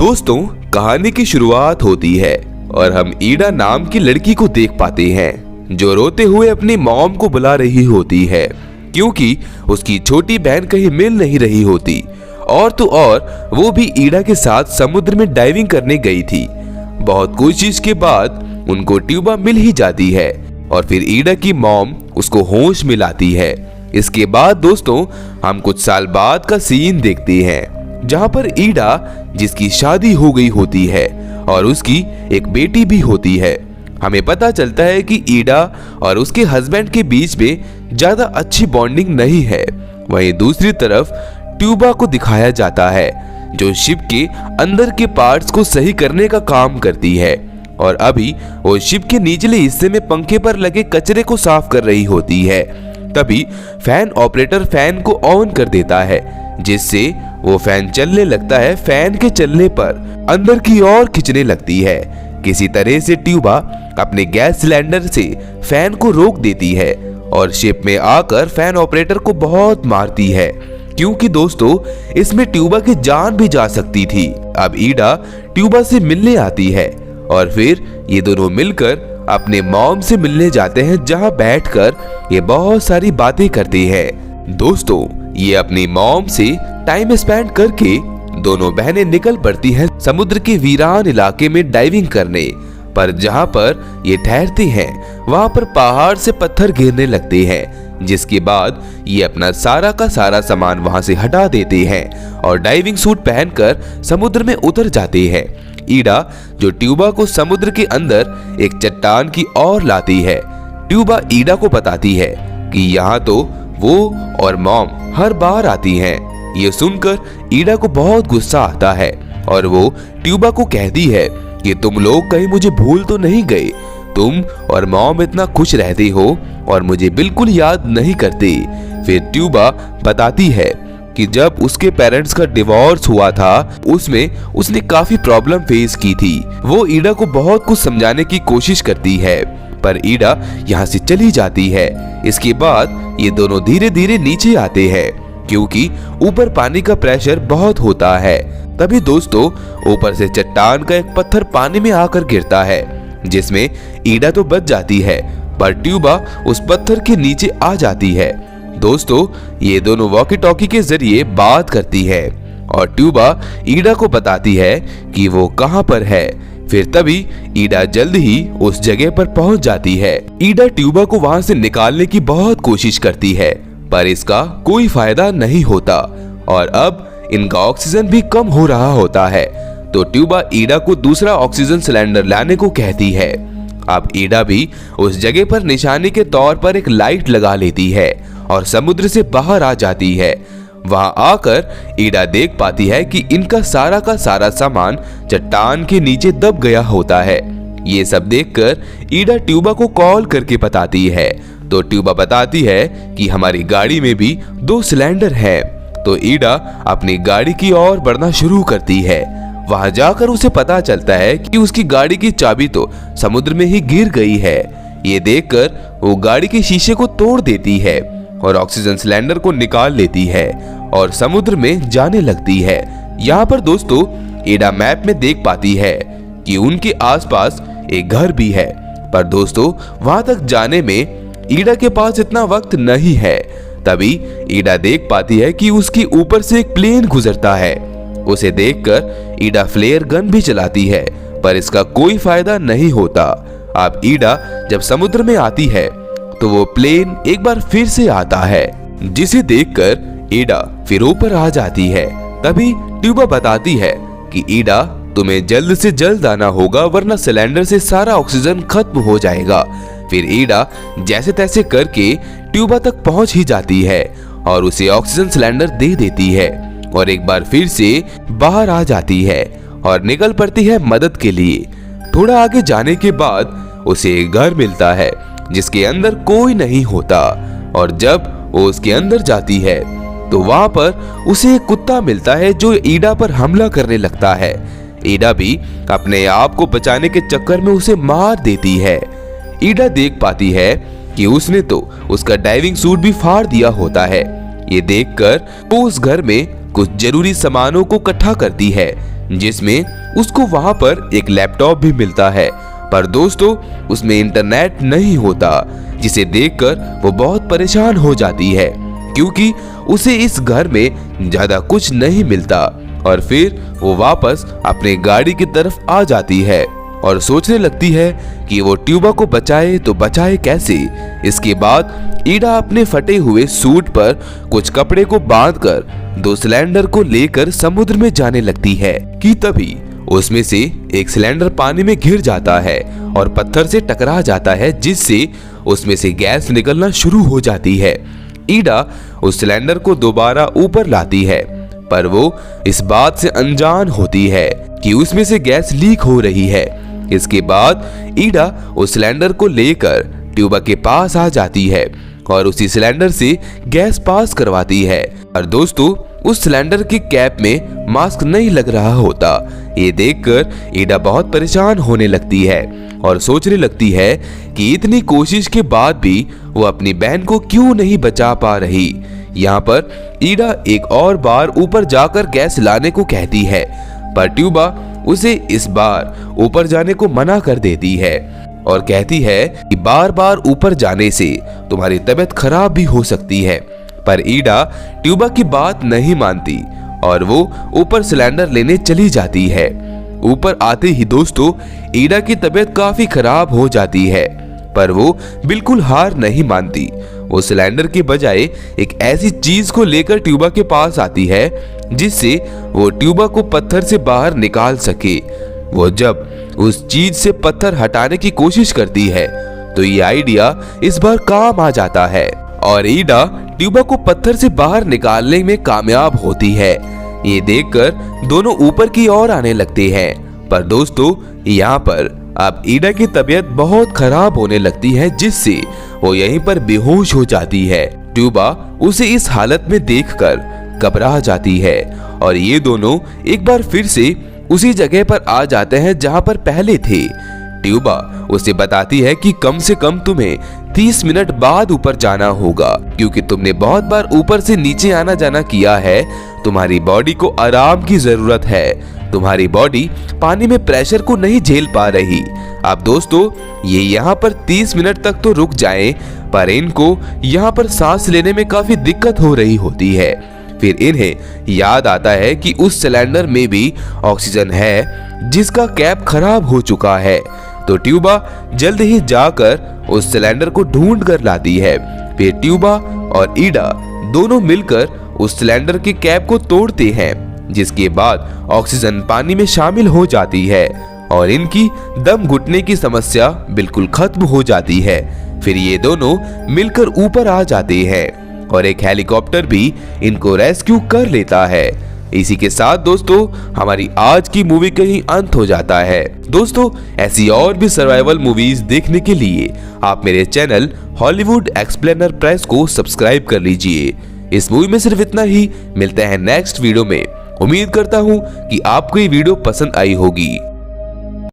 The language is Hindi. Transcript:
दोस्तों, कहानी की शुरुआत होती है और हम ईडा नाम की लड़की को देख पाते हैं जो रोते हुए अपनी मॉम को बुला रही होती है क्योंकि उसकी छोटी बहन कहीं मिल नहीं रही होती। और तो और वो भी ईडा के साथ समुद्र में डाइविंग करने गई थी। बहुत कोशिश के बाद उनको ट्यूबा मिल ही जाती है और फिर ईडा की मॉम उसको होश में लाती है। इसके बाद दोस्तों, हम कुछ साल बाद का सीन देखते हैं जहां पर ईडा, जिसकी शादी हो गई होती है और उसकी एक बेटी भी होती है, हमें पता चलता है कि ईडा और उसके हस्बैंड के बीच में ज्यादा अच्छी बॉन्डिंग नहीं है। वहीं दूसरी तरफ ट्यूबा को दिखाया जाता है जो शिप के अंदर के पार्ट्स को सही करने का काम करती है और अभी वो शिप के निचले हिस्से में पंखे पर लगे कचरे को साफ कर रही होती है। तभी फैन ऑपरेटर फैन को ऑन कर देता है जिससे वो फैन चलने लगता है। फैन के चलने पर अंदर की ओर खींचने लगती है। किसी तरह से ट्यूबा अपने गैस सिलेंडर से फैन को रोक देती है और शिप में आकर फैन ऑपरेटर को बहुत मारती है क्योंकि दोस्तों, इसमें ट्यूबा की जान भी जा सकती थी। अब ईडा ट्यूबा से मिलने आती है और फिर ये दोनों मिलकर अपने मॉम से मिलने जाते हैं जहां बैठकर ये बहुत सारी बातें करते हैं। दोस्तों, ये अपनी मॉम से टाइम स्पेंड करके दोनों बहनें निकल पड़ती हैं समुद्र के वीरान इलाके में डाइविंग करने। पर जहां पर ये ठहरते हैं वहां पर पहाड़ से पत्थर गिरने लगते हैं, जिसके बाद ये अपना सारा का सारा सामान वहां से हटा देते हैं और डाइविंग सूट पहनकर समुद्र में उतर जाते हैं। ईडा जो ट्यूबा को समुद्र के अंदर एक चट्टान की ओर लाती है। ट्यूबा ईडा को बताती है कि यहाँ तो वो और मॉम हर बार आती हैं। ये सुनकर ईडा को बहुत गुस्सा आता है और वो ट्यूबा को कहती है कि तुम लोग कहीं मुझे भूल तो नहीं गए। तुम और मॉम इतना खुश रहते हो और मुझे बिल्कुल याद नहीं करते। फिर ट्यूबा बताती है कि जब उसके पेरेंट्स का डिवोर्स हुआ था उसमें उसने काफी प्रॉब्लम फेस की थी। वो ईडा को बहुत कुछ समझाने की कोशिश करती है पर ईडा यहाँ से चली जाती है। इसके बाद ये दोनों धीरे धीरे नीचे आते हैं क्योंकि ऊपर पानी का प्रेशर बहुत होता है। तभी दोस्तों, ऊपर से चट्टान का एक पत्थर पानी में आकर गिरता है जिसमें ईडा तो बच जाती है पर ट्यूबा उस पत्थर के नीचे आ जाती है। दोस्तों, ये दोनों वॉकी टॉकी के जरिए बात करती है और ट्यूबा ईडा को बताती है कि वो कहां पर है। फिर तभी ईडा जल्द ही उस जगह पर पहुंच जाती है। ईडा ट्यूबा को वहां से निकालने की बहुत कोशिश करती है पर इसका कोई फायदा नहीं होता और अब इनका ऑक्सीजन भी कम हो रहा होता है। तो ट्यूबा ईडा को दूसरा ऑक्सीजन सिलेंडर लाने को कहती है। अब ईडा भी उस जगह पर निशानी के तौर पर एक लाइट लगा लेती है और समुद्र से बाहर आ जाती है। वहां आकर ईडा देख पाती है कि इनका सारा का सारा सामान चट्टान के नीचे दब गया होता है। ये सब देखकर ईडा ट्यूबा को कॉल करके बताती है। तो ट्यूबा बताती है कि हमारी गाड़ी में भी 2 सिलेंडर हैं। तो ईडा अपनी गाड़ी की ओर बढ़ना शुरू करती है। वहां जाकर उसे पता चलता है कि उसकी गाड़ी की चाबी तो समुद्र में ही गिर गई है। ये देखकर वो गाड़ी के शीशे को तोड़ देती है और ऑक्सीजन सिलेंडर को निकाल लेती है और समुद्र में जाने लगती है। यहाँ पर दोस्तों, ईडा मैप में देख पाती है कि उनके आसपास एक घर भी है पर दोस्तों, वहां तक जाने में ईडा के पास इतना वक्त नहीं है। तभी ईडा देख पाती है कि उसके ऊपर से एक प्लेन गुजरता है। उसे देखकर ईडा फ्लेयर गन भी चलाती है पर इसका कोई फायदा नहीं होता। अब ईडा जब समुद्र में आती है तो वो प्लेन एक बार फिर से आता है जिसे देखकर ईडा फिर ऊपर आ जाती है। तभी ट्यूबा बताती है कि ईडा, तुम्हें जल्द से जल्द आना होगा वरना सिलेंडर से सारा ऑक्सीजन खत्म हो जाएगा। फिर ईडा जैसे तैसे करके ट्यूबा तक पहुंच ही जाती है और उसे ऑक्सीजन सिलेंडर दे देती है और एक बार फिर से बाहर आ जाती है और निकल पड़ती है मदद के लिए। थोड़ा आगे जाने के बाद उसे एक घर मिलता है जिसके अंदर कोई नहीं होता और जब वो उसके अंदर जाती है तो वहां पर उसे एक कुत्ता मिलता है जो ईडा पर हमला करने लगता है। ईडा भी अपने आप को बचाने के चक्कर में उसे मार देती है। ईडा देख पाती है कि उसने तो उसका डाइविंग सूट भी फाड़ दिया होता है। ये देखकर वो उस घर में कुछ जरूरी सामानों को इकट्ठा करती है जिसमें उसको वहां पर एक लैपटॉप भी मिलता है, पर दोस्तों उसमें इंटरनेट नहीं होता, जिसे देखकर वो बहुत परेशान हो जाती है क्योंकि उसे इस घर में ज्यादा कुछ नहीं मिलता। और फिर वो वापस अपने गाड़ी की तरफ आ जाती है और सोचने लगती है कि वो ट्यूबा को बचाए तो बचाए कैसे। इसके बाद ईडा अपने फटे हुए सूट पर कुछ कपड़े को बांधकर 2 सिलेंडर को लेकर समुद्र में जाने लगती है कि तभी उसमें से एक सिलेंडर पानी में गिर जाता है और पत्थर से टकरा जाता है, जिससे उसमें से गैस निकलना शुरू हो जाती है। ईडा उस सिलेंडर को दोबारा ऊपर लाती है, पर वो इस बात से अनजान होती है कि उसमें से गैस लीक हो रही है। इसके बाद ईडा उस सिलेंडर को लेकर ट्यूबा के पास आ जाती है और उसी सिलेंडर से गैस पास करवाती है। और दोस्तों उस सिलेंडर के कैप में मास्क नहीं लग रहा होता। ये देखकर ईडा बहुत परेशान होने लगती है और सोचने लगती है कि इतनी कोशिश के बाद भी वो अपनी बहन को क्यों नहीं बचा पा रही। यहाँ पर ईडा एक और बार ऊपर जाकर गैस लाने को कहती है, पर ट्यूबा उसे इस बार ऊपर जाने को मना कर देती है और कहती है कि बार बार ऊपर जाने से तुम्हारी तबीयत खराब भी हो सकती है। पर ईडा ट्यूबा की बात नहीं मानती और वो ऊपर सिलेंडर लेने चली जाती है। ऊपर आते ही दोस्तों ईडा की तबीयत काफी खराब हो जाती है, पर वो बिल्कुल हार नहीं मानती। वो सिलेंडर के बजाय एक ऐसी चीज को लेकर ट्यूबा के पास आती है जिससे वो ट्यूबा को पत्थर से बाहर निकाल सके। वो जब उस चीज से पत्थर हटाने की कोशिश करती है तो ये आइडिया इस बार काम आ जाता है और ईडा ट्यूबा को पत्थर से बाहर निकालने में कामयाब होती है। ये देखकर दोनों ऊपर की ओर आने लगते हैं, पर दोस्तों यहाँ पर अब ईडा की तबीयत बहुत खराब होने लगती है, जिससे वो यहीं पर बेहोश हो जाती है। ट्यूबा उसे इस हालत में देखकर घबरा जाती है और ये दोनों एक बार फिर से उसी जगह पर आ जाते हैं जहां पर पहले थे। ट्यूबा उसे बताती है कि कम से कम तुम्हें 30 मिनट बाद ऊपर जाना होगा, क्योंकि तुमने बहुत बार ऊपर से नीचे आना जाना किया है। तुम्हारी बॉडी को आराम की जरूरत है। तुम्हारी बॉडी पानी में प्रेशर को नहीं झेल पा रही। अब दोस्तों ये यहाँ पर 30 मिनट तक तो रुक जाएं, पर इनको यहाँ पर सांस लेने में काफी दिक्कत हो रही होती है। फिर इन्हें याद आता है कि उस सिलेंडर में भी ऑक्सीजन है जिसका कैप खराब हो चुका है। तो ट्यूबा जल्द ही जाकर उस सिलेंडर को ढूंढ कर लाती है। फिर ट्यूबा और ईडा दोनों मिलकर उस सिलेंडर के कैप को तोड़ते हैं, जिसके बाद ऑक्सीजन पानी में शामिल हो जाती है और इनकी दम घुटने की समस्या बिल्कुल खत्म हो जाती है। फिर ये दोनों मिलकर ऊपर आ जाते हैं और एक हेलीकॉप्टर भी इनको रेस्क्यू कर लेता है। इसी के साथ दोस्तों हमारी आज की मूवी का ही अंत हो जाता है। दोस्तों ऐसी और भी सर्वाइवल मूवीज देखने के लिए आप मेरे चैनल हॉलीवुड एक्सप्लेनर प्रेस को सब्सक्राइब कर लीजिए। इस मूवी में सिर्फ इतना ही। मिलते हैं नेक्स्ट वीडियो में। उम्मीद करता हूँ कि आपको ये वीडियो पसंद आई होगी।